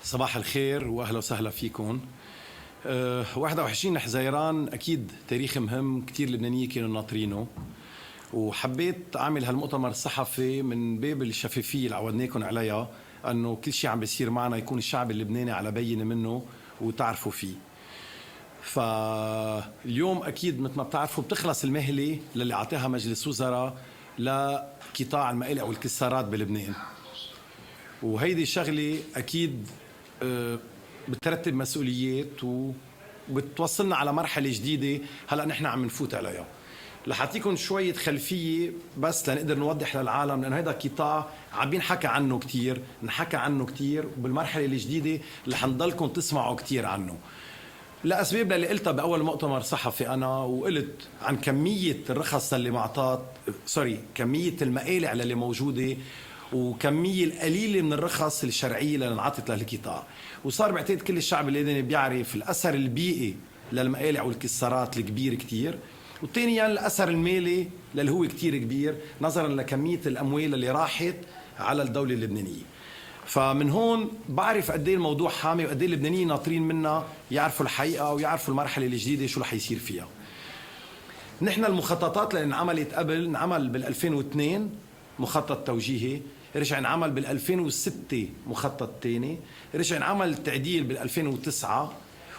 صباح الخير واهلا وسهلا فيكم. 21 حزيران اكيد تاريخ مهم، كثير لبنانيين كانوا ناطرينه، وحبيت اعمل هالمؤتمر الصحفي من باب الشفافيه اللي عودناكم عليها، انه كل شيء عم بيصير معنا يكون الشعب اللبناني على بينه منه وتعرفوا فيه. فاليوم اكيد مثل ما بتعرفوا بتخلص المهله للي اعطاها مجلس وزراء لقطاع المقالع والكسارات بلبنان، وهيدي شغله اكيد بترتب مسؤوليات وبتوصلنا على مرحله جديده هلا نحن عم نفوت عليها. رح اعطيكم شويه خلفيه بس لنقدر نوضح للعالم، لانه هذا قطاع عم ينحكى عنه كثير، انحكى عنه كثير، وبالمرحله الجديده رح نضلكم تسمعوا كثير عنه. لأسباب اللي قلتها بأول مؤتمر صحفي أنا، وقلت عن كمية الرخص اللي معطات، كمية المقالع اللي موجودة، وكمية القليلة من الرخص الشرعية اللي انعطت للقطاع. وصار بعتقد كل الشعب اللبناني بيعرف الأثر البيئي للمقالع والكسارات الكبير كتير، وثانيا الأثر المالي اللي هو كتير كبير نظرا لكمية الأموال اللي راحت على الدولة اللبنانية. فمن هون بعرف قد ايه الموضوع حامي، وقد ايه اللبنانيين ناطرين منا يعرفوا الحقيقة ويعرفوا المرحلة الجديدة شو رح يصير فيها. نحن المخططات اللي انعملت قبل، انعمل بال 2002 مخطط توجيهي، رجع انعمل بال 2006 مخطط ثاني، رجع انعمل تعديل بال 2009،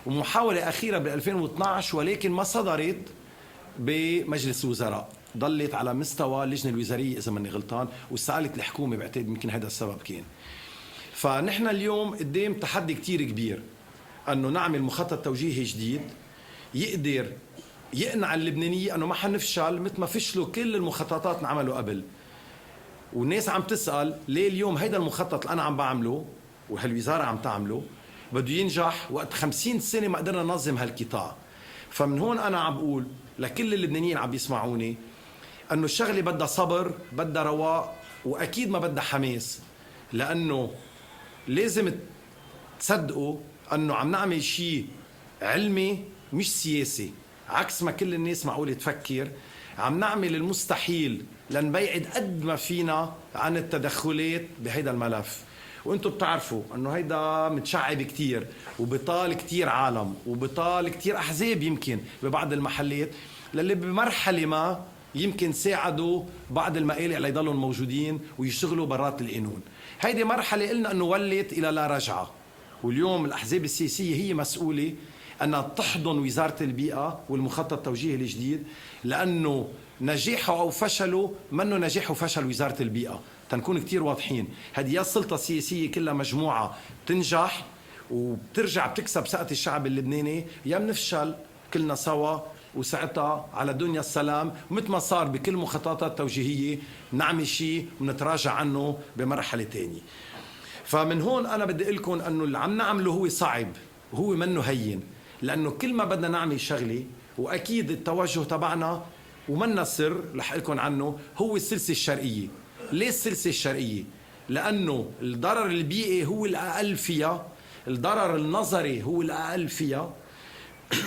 ومحاولة أخيرة بال 2012 ولكن ما صدرت بمجلس الوزراء، ضلت على مستوى اللجنة الوزارية إذا ماني غلطان، وسألت الحكومة بعتقد يمكن هذا السبب كان. فنحن اليوم قدام تحدي كتير كبير، أنه نعمل مخطط توجيهي جديد يقدر يقنع اللبنانية أنه ما حنفشل مثل ما فشلوا كل المخططات نعملوا قبل. والناس عم تسأل ليه اليوم هيدا المخطط اللي أنا عم بعمله وهالوزارة عم تعمله بده ينجح وقت 50 سنة ما قدرنا ننظم هالقطاع. فمن هون أنا عم بقول لكل اللبنانيين عم بيسمعوني أنه الشغلة بدها صبر، بدها رواق، وأكيد ما بدها حماس، لأنه لازم تصدقوا أنه عم نعمل شيء علمي مش سياسي، عكس ما كل الناس معقولة تفكر. عم نعمل المستحيل لنبعد قد ما فينا عن التدخلات بهيدا الملف. وانتم بتعرفوا انه هيدا متشعب كتير، وبطال كتير عالم، وبطال كتير احزاب يمكن ببعض المحلات للي بمرحلة ما يمكن ساعدوا بعض المقالع ليضلوا موجودين ويشتغلوا برات القانون. هيدي مرحلة قلنا انه ولت الى لا رجعة، واليوم الاحزاب السياسية هي مسؤولة أنها تحضن وزارة البيئة والمخطط التوجيهي الجديد، لأنه نجاحه أو فشله منه نجاح وفشل وزارة البيئة، تنكون كتير واضحين. هذه يا السلطة السياسية كلها مجموعة تنجح وبترجع بتكسب ثقة الشعب اللبناني، يا بنفشل كلنا سوا وساعتها على دنيا السلام، مثل ما صار بكل مخططات التوجيهية نعمل شيء ونتراجع عنه بمرحلة تانية. فمن هون أنا بدي أقول لكم أنه اللي عم نعمله هو صعب وهو منه هين، لأنه كل ما بدنا نعمل شغلة، وأكيد التوجه تبعنا ومنا سر رح أقول لكم عنه، هو السلسلة الشرقية. ليه السلسلة الشرقية؟ لأنه الضرر البيئي هو الأقل فيها، الضرر النظري هو الأقل فيها،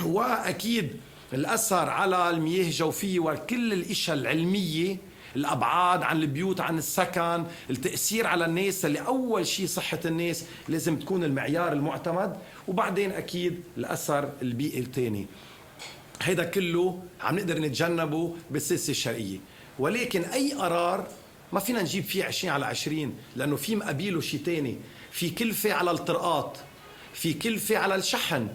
وأكيد الأثر على المياه الجوفية وكل الأشياء العلمية، الأبعاد عن البيوت، عن السكن، التأثير على الناس، اللي أول شيء صحة الناس لازم تكون المعيار المعتمد، وبعدين أكيد الأثر البيئي الثاني. هيدا كله عم نقدر نتجنبه بالسلسلة الشرقية. ولكن أي قرار ما فينا نجيب فيه 20/20، لأنه في مقابله شيء تاني، في كلفة على الطرقات، في كلفة على الشحن،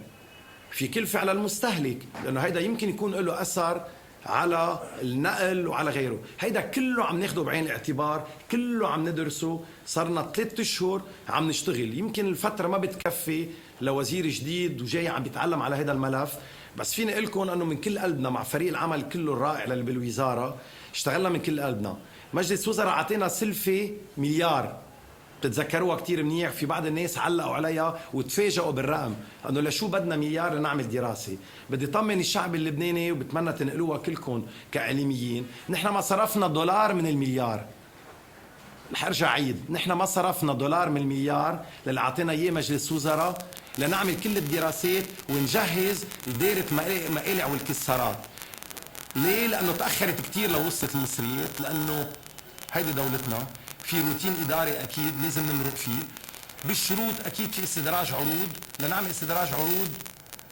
في كلفة على المستهلك، لأنه هيدا يمكن يكون له أثر على النقل وعلى غيره. هيدا كله عم ناخده بعين الاعتبار، كله عم ندرسه، صارنا 3 أشهر عم نشتغل. يمكن الفترة ما بتكفي لوزير جديد وجاي عم بيتعلم على هيدا الملف، بس فيني اقول لكم انه من كل قلبنا مع فريق العمل كله الرائع اللي بالوزارة اشتغلنا من كل قلبنا. مجلس وزراء اعطينا سلفة مليار، بتتذكروها كتير منيح، في بعض الناس علقوا عليها وتفاجئوا بالرقم، انه لشو بدنا مليار لنعمل دراسه. بدي طمن الشعب اللبناني وبتمنى تنقلوها كلكم كاعلاميين، نحن ما صرفنا دولار من المليار. رح ارجع عيد، نحن ما صرفنا دولار من المليار اللي اعطينا اياه مجلس وزراء لنعمل كل الدراسات ونجهز دائره مقالع والكسارات. ليه؟ لانه تاخرت كتير لو وصلت المصريات، لانه هيدي دولتنا، في روتين إداري أكيد لازم نمرق فيه. بالشروط اكيد في استدراج عروض، لنعمل استدراج عروض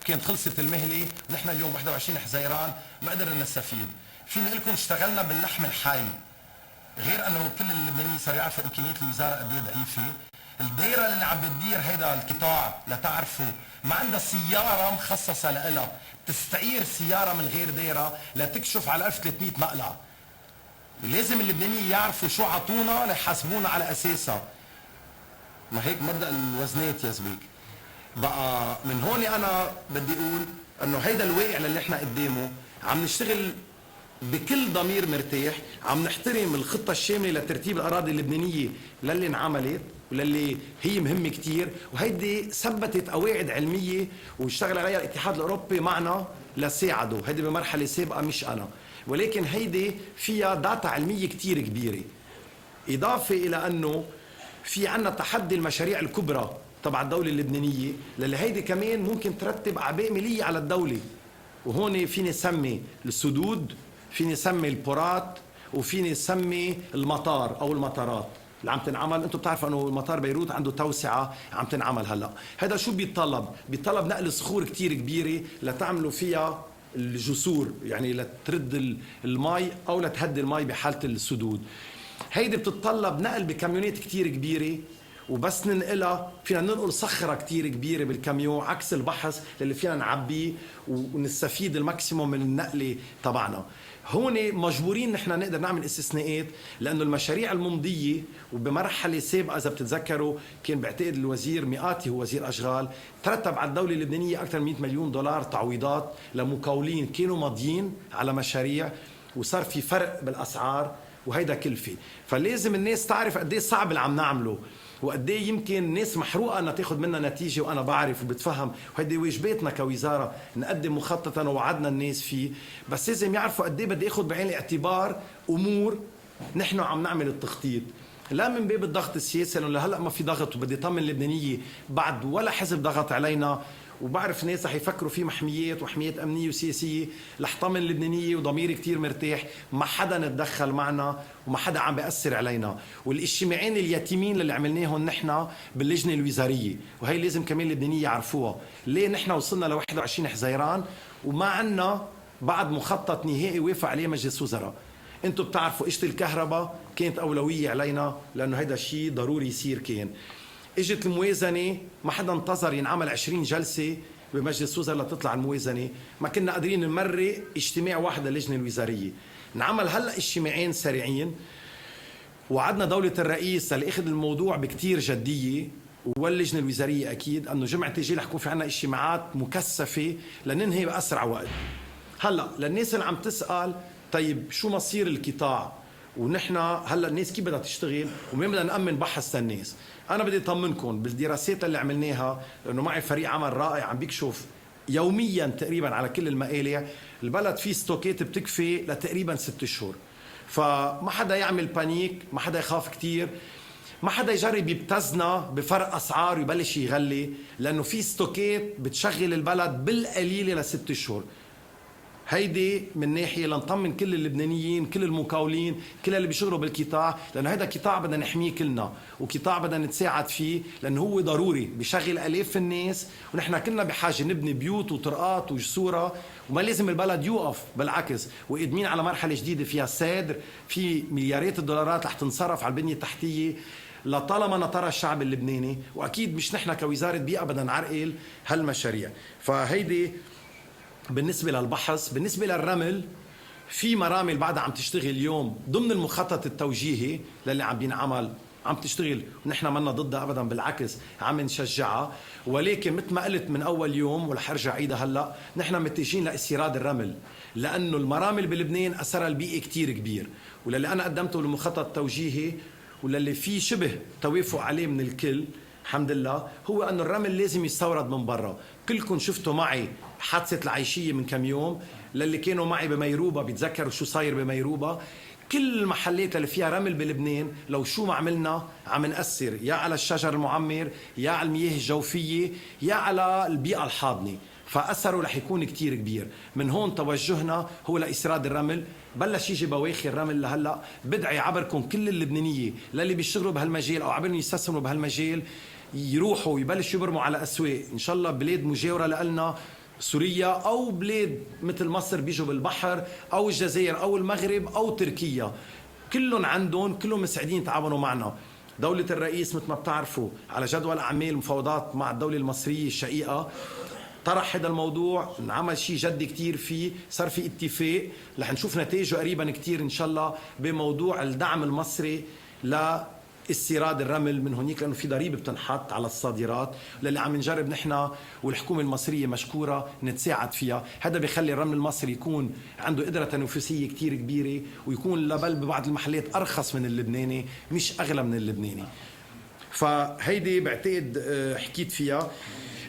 كانت خلصت المهله ونحن اليوم 21 حزيران ما قدرنا نستفيد. فيني اقول لكم اشتغلنا باللحم الحي، غير انه كل اللبنانيين صار يعرفوا امكانيات الوزاره قد ايه ضعيفه. الدائره اللي عم بتدير هيدا القطاع لتعرفوا ما عندها سياره مخصصه لها، تستعير سياره من غير دائره لتكشف على 1300 مقلع. لازم اللبنانيين يعرفوا شو عطونا ليحاسبونا على اساسها. ما هيك مبدا الوزنات يا زبيك. بقى من هون انا بدي اقول انه هيدا الواقع اللي احنا قدامه عم نشتغل بكل ضمير مرتاح، عم نحترم الخطة الشاملة لترتيب الأراضي اللبنانية للي انعملت وللي هي مهمة كتير، وهيدي ثبتت قواعد علمية واشتغل عليها الاتحاد الأوروبي معنا لساعده. هيدي بمرحلة سابقة مش أنا، ولكن هيدي فيها داتا علمية كتير كبيرة. إضافة إلى أنه في عنا تحدي المشاريع الكبرى تبع الدولة اللبنانية، للي هيدي كمان ممكن ترتب أعباء مالية على الدولة. وهون فيني سمي السدود، فيني سمي البورات، وفيني سمي المطار او المطارات اللي عم تنعمل. انتم بتعرفوا انه مطار بيروت عنده توسعه عم تنعمل هلا. هذا شو بيتطلب؟ بيتطلب نقل صخور كتير كبيره لتعملوا فيها الجسور، يعني لترد المي او لتهدي المي بحاله السدود. هيدي بتتطلب نقل بكاميونات كتير كبيره، وبس ننقلها فينا ننقل صخره كتير كبيره بالكاميون، عكس البحث اللي فينا نعبيه ونستفيد الماكسيموم من النقله تبعنا. هون مجبورين نحن نقدر نعمل استثناءات، لانه المشاريع الممضيه وبمرحله سابقه اذا بتتذكروا كان بعتقد الوزير مئاتي هو وزير اشغال ترتب على الدوله اللبنانيه اكثر من 100 مليون دولار تعويضات لمقاولين كانوا ماضيين على مشاريع، وصار في فرق بالاسعار وهيدا كلفه. فلازم الناس تعرف قد ايه صعب اللي عم نعمله، وقد ايه يمكن الناس محروقه انها تاخذ منا نتيجه، وانا بعرف وبتفهم، وهيدي واجباتنا كوزاره نقدم مخططا ووعدنا الناس فيه. بس لازم يعرفوا قد ايه بدي اخذ بعين الاعتبار امور نحن عم نعمل التخطيط، لا من باب الضغط السياسي لانه لهلا ما في ضغط، وبدي طمن اللبنانيه بعد ولا حزب ضغط علينا. وبعرف ناس رح يفكروا في محميات وحميات امنيه وسياسيه، رح طمن اللبنانيه وضميري كتير مرتاح، ما حدا نتدخل معنا وما حدا عم بيأثر علينا. والاجتماعين اليتيمين اللي عملناهم نحن باللجنه الوزاريه، وهي لازم كمان اللبنانيه يعرفوها، ليه نحن وصلنا ل 21 حزيران وما عنا بعد مخطط نهائي وافق عليه مجلس وزراء. انتم بتعرفوا قشة الكهرباء كانت اولويه علينا لانه هيدا الشيء ضروري يصير. كان اجت الموازنه ما حدا انتظر ينعمل 20 جلسه بمجلس وزراء لتطلع الموازنه، ما كنا قادرين نمرق اجتماع واحد للجنه الوزاريه. نعمل هلا اجتماعين سريعين، وعدنا دولة الرئيس اللي اخذ الموضوع بكتير جدية، واللجنة الوزارية أكيد أنه جمعة الجاي رح يكون في عنا اجتماعات مكثفة لننهي بأسرع وقت. هلا للناس اللي عم تسأل طيب شو مصير القطاع ونحن هلا الناس كيف بدها تشتغل ومين بدنا نأمن بحث الناس؟ أنا بدي أطمنكم بالدراسات اللي عملناها، لأنه معي فريق عمل رائع عم بيكشف يوميا تقريبا على كل المقالع. البلد فيه ستوكات بتكفي لتقريبا 6 شهور، فما حدا يعمل بانيك، ما حدا يخاف كتير، ما حدا يجرب يبتزنا بفرق اسعار ويبلش يغلي، لانه في ستوكات بتشغل البلد بالقليله ل6 شهور. هيدي من ناحيه لنطمن كل اللبنانيين، كل المقاولين، كل اللي بيشتغلوا بالقطاع، لانه هيدا قطاع بدنا نحميه كلنا، وقطاع بدنا نتساعد فيه لانه هو ضروري بيشغل الاف الناس، ونحن كلنا بحاجه نبني بيوت وطرقات وجسوره، وما لازم البلد يوقف، بالعكس وقادمين على مرحله جديده فيها صادر، في مليارات الدولارات رح تنصرف على البنيه التحتيه لطالما نطر الشعب اللبناني، واكيد مش نحن كوزاره بيئه بدنا نعرقل هالمشاريع. فهيدي بالنسبة للبحث. بالنسبة للرمل في مرامل بعدها عم تشتغل اليوم ضمن المخطط التوجيهي للي عم بينعمل، عم تشتغل ونحن منا ضدها ابدا، بالعكس عم نشجعها. ولكن مثل ما قلت من اول يوم ورح ارجع عيدها هلا، نحن متجهين لاستيراد الرمل، لانه المرامل بلبنان اثرها البيئي كتير كبير، وللي انا قدمته المخطط التوجيهي وللي في شبه توافق عليه من الكل الحمد لله، هو انه الرمل لازم يستورد من برا. كلكم شفتوا معي حادثة العيشية من كم يوم، للي كانوا معي بميروبا بيتذكروا شو صاير بميروبا. كل المحلات اللي فيها رمل بلبنان لو شو ما عملنا عم نأثر يا على الشجر المعمر، يا على المياه الجوفية، يا على البيئة الحاضنة، فأثره رح يكون كتير كبير. من هون توجهنا هو لاستيراد الرمل. بلش يجي بواخر الرمل لهلا، بدعي عبركم كل اللبنانية للي بيشتغلوا بهالمجال او عبرهم يستثمروا بهالمجال يروحوا يبلشوا يبرموا على أسواق إن شاء الله بلاد مجاورة لنا، سوريا أو بلاد مثل مصر بيجوا بالبحر أو الجزائر أو المغرب أو تركيا، كلهم عندهم، كلهم مسعدين يتعاونوا معنا. دولة الرئيس مثل ما بتعرفوا على جدول أعمال مفاوضات مع الدولة المصرية الشقيقة، طرح هذا الموضوع، انعمل شيء جدي كتير فيه، صار في اتفاق رح نشوف نتائجه قريبا كتير ان شاء الله بموضوع الدعم المصري لاستيراد الرمل من هونيك، لانه في ضريبه بتنحط على الصادرات للي عم نجرب نحن والحكومه المصريه مشكوره نتساعد فيها. هذا بيخلي الرمل المصري يكون عنده قدره تنافسيه كتير كبيره، ويكون لبل ببعض المحلات ارخص من اللبناني مش اغلى من اللبناني. فهيدي بعتقد حكيت فيها.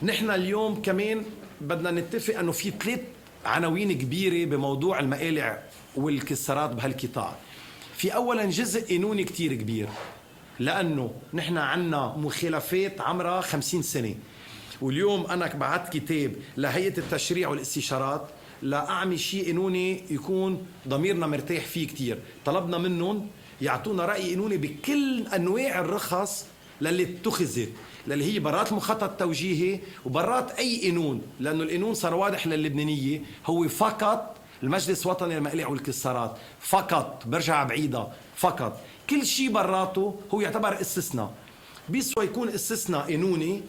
نحن اليوم كمان بدنا نتفق انه في 3 عناوين كبيره بموضوع المقالع والكسارات بهالقطاع. في اولا جزء قانوني كتير كبير، لانه نحن عنا مخالفات عمرها 50 سنه، واليوم انا بعت كتاب لهيئه التشريع والاستشارات لاعمل شيء قانوني يكون ضميرنا مرتاح فيه كتير. طلبنا منهم يعطونا راي قانوني بكل انواع الرخص للي اتخذت، للي هي برات المخطط التوجيهي وبرات اي قانون، لانه القانون صار واضح للبنانيه هو فقط المجلس الوطني للمقالع والكسارات، فقط برجع بعيدة، فقط كل شيء براته هو يعتبر استثناء. بيسوى يكون استثناء قانوني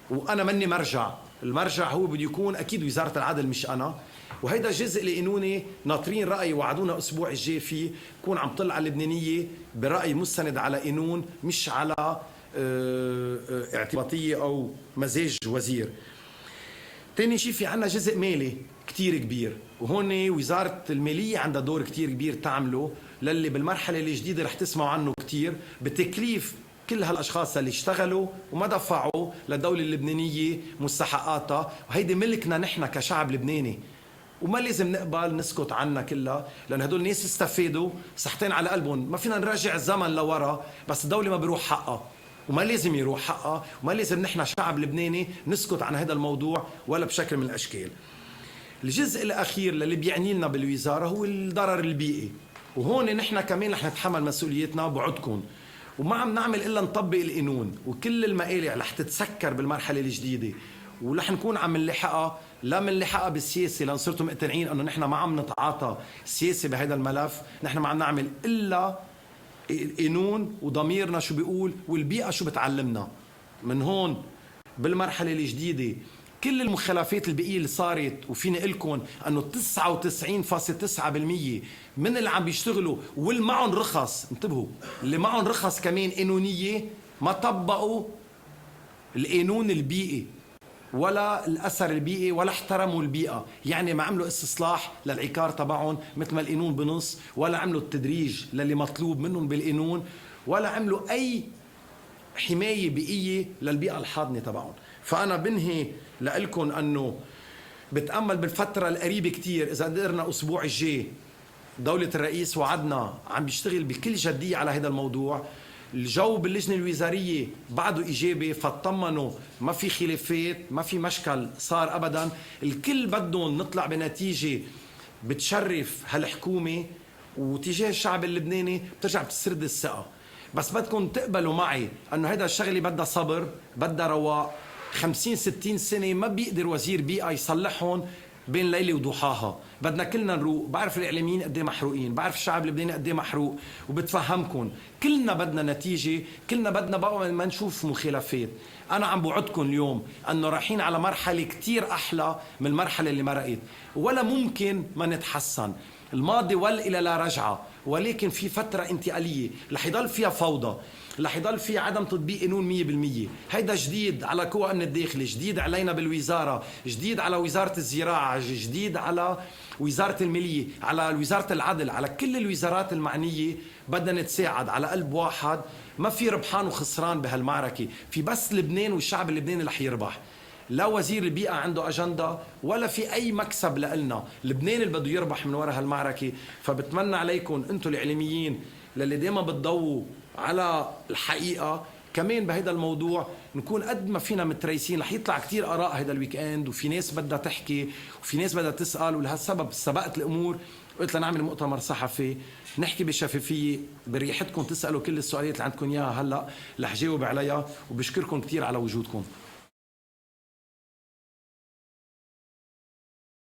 وانا مني مرجع، المرجع هو بده يكون اكيد وزاره العدل مش انا، وهيدا الجزء القانوني ناطرين راي وعدونا الاسبوع الجاي فيه كون عم طلع اللبنانيه براي مستند على قانون مش على اعتباطيه او مزاج وزير. تاني شيء في عنا جزء مالي كتير كبير، وهون وزارة المالية عندها دور كتير كبير تعمله، للي بالمرحلة الجديدة رح تسمعوا عنه كتير، بتكليف كل هالأشخاص اللي اشتغلوا وما دفعوا للدولة اللبنانية مستحقاتها، وهيدي ملكنا نحن كشعب لبناني، وما لازم نقبل نسكت عنها كلها، لأن هدول الناس استفادوا صحتين على قلبهم. ما فينا نراجع الزمن لورا، بس الدولة ما بيروح حقها وما لازم يروح حقها، وما لازم نحن شعب لبناني نسكت عن هذا الموضوع ولا بشكل من الأشكال. الجزء الأخير اللي بيعني لنا بالوزارة هو الضرر البيئي، وهون نحن كمان رح نتحمل مسؤوليتنا بعدكم، وما عم نعمل إلا نطبق القانون، وكل المقالع رح تتسكر بالمرحلة الجديدة، ورح نكون عم نلحقها، لا منلحقها بالسياسة لأن صرتوا مقتنعين أنه نحن ما عم نتعاطى سياسة بهذا الملف، نحن ما عم نعمل إلا القانون وضميرنا شو بيقول والبيئة شو بتعلمنا. من هون بالمرحلة الجديدة كل المخالفات البيئية اللي صارت، وفيني لكم أنه 99.9% من اللي عم بيشتغلوا واللي معهم رخص، انتبهوا، اللي معهم رخص كمان قانونية ما طبقوا القانون البيئي ولا الأثر البيئي ولا احترموا البيئة، يعني ما عملوا استصلاح للعكار تبعهم مثل ما القانون بنص، ولا عملوا التدريج للي مطلوب منهم بالقانون، ولا عملوا أي حماية بيئية للبيئة الحاضنة تبعهم. فأنا بنهي لكم أنه بتأمل بالفترة القريبة كتير، إذا قدرنا أسبوع الجاي دولة الرئيس وعدنا عم بيشتغل بكل جدية على هذا الموضوع، الجو باللجنة الوزارية بعده إيجابي، فاطمنوا ما في خلافات، ما في مشكل صار أبدا، الكل بدهم نطلع بنتيجة بتشرف هالحكومة وتجاه الشعب اللبناني بترجع بتسرد الثقة. بس بدكم تقبلوا معي أنه هذا الشغلة بدها صبر، بدها رواق، 50-60 سنة ما بيقدر وزير بيئة يصلحهم بين ليلة وضحاها، بدنا كلنا نروق. بعرف الإعلاميين قد ايه محروقين، بعرف الشعب اللبناني قد ايه محروق، وبتفهمكم كلنا بدنا نتيجة، كلنا بدنا بقى ما نشوف مخالفات. أنا عم بوعدكم اليوم أنه رايحين على مرحلة كتير أحلى من المرحلة اللي مرقت، ولا ممكن ما نتحسن. الماضي إلى لا رجعة، ولكن في فترة انتقالية رح يضل فيها فوضى، رح يضل في عدم تطبيق قانون 100%. هيدا جديد على قوى أمن الداخلي، جديد علينا بالوزارة، جديد على وزارة الزراعة، جديد على وزارة المالية، على وزارة العدل، على كل الوزارات المعنية. بدنا نتساعد على قلب واحد، ما في ربحان وخسران بهالمعركة، في بس لبنان والشعب اللبناني رح يربح. لا وزير البيئة عنده أجندة ولا في أي مكسب لنا، لبنان اللي بده يربح من وراء هالمعركة. فبتمنى عليكم أنتم الإعلاميين للي دايما بتضووا على الحقيقة كمان بهيدا الموضوع نكون قد ما فينا متريسين. رح يطلع كتير آراء هيدا الويك اند، وفي ناس بدها تحكي وفي ناس بدها تسأل، ولهالسبب سبقت الأمور قلت لنعمل مؤتمر صحفي نحكي بشفافيه بريحتكم، تسالوا كل السؤاليات اللي عندكم اياها هلا رح جاوب عليها، وبشكركم كثير على وجودكم.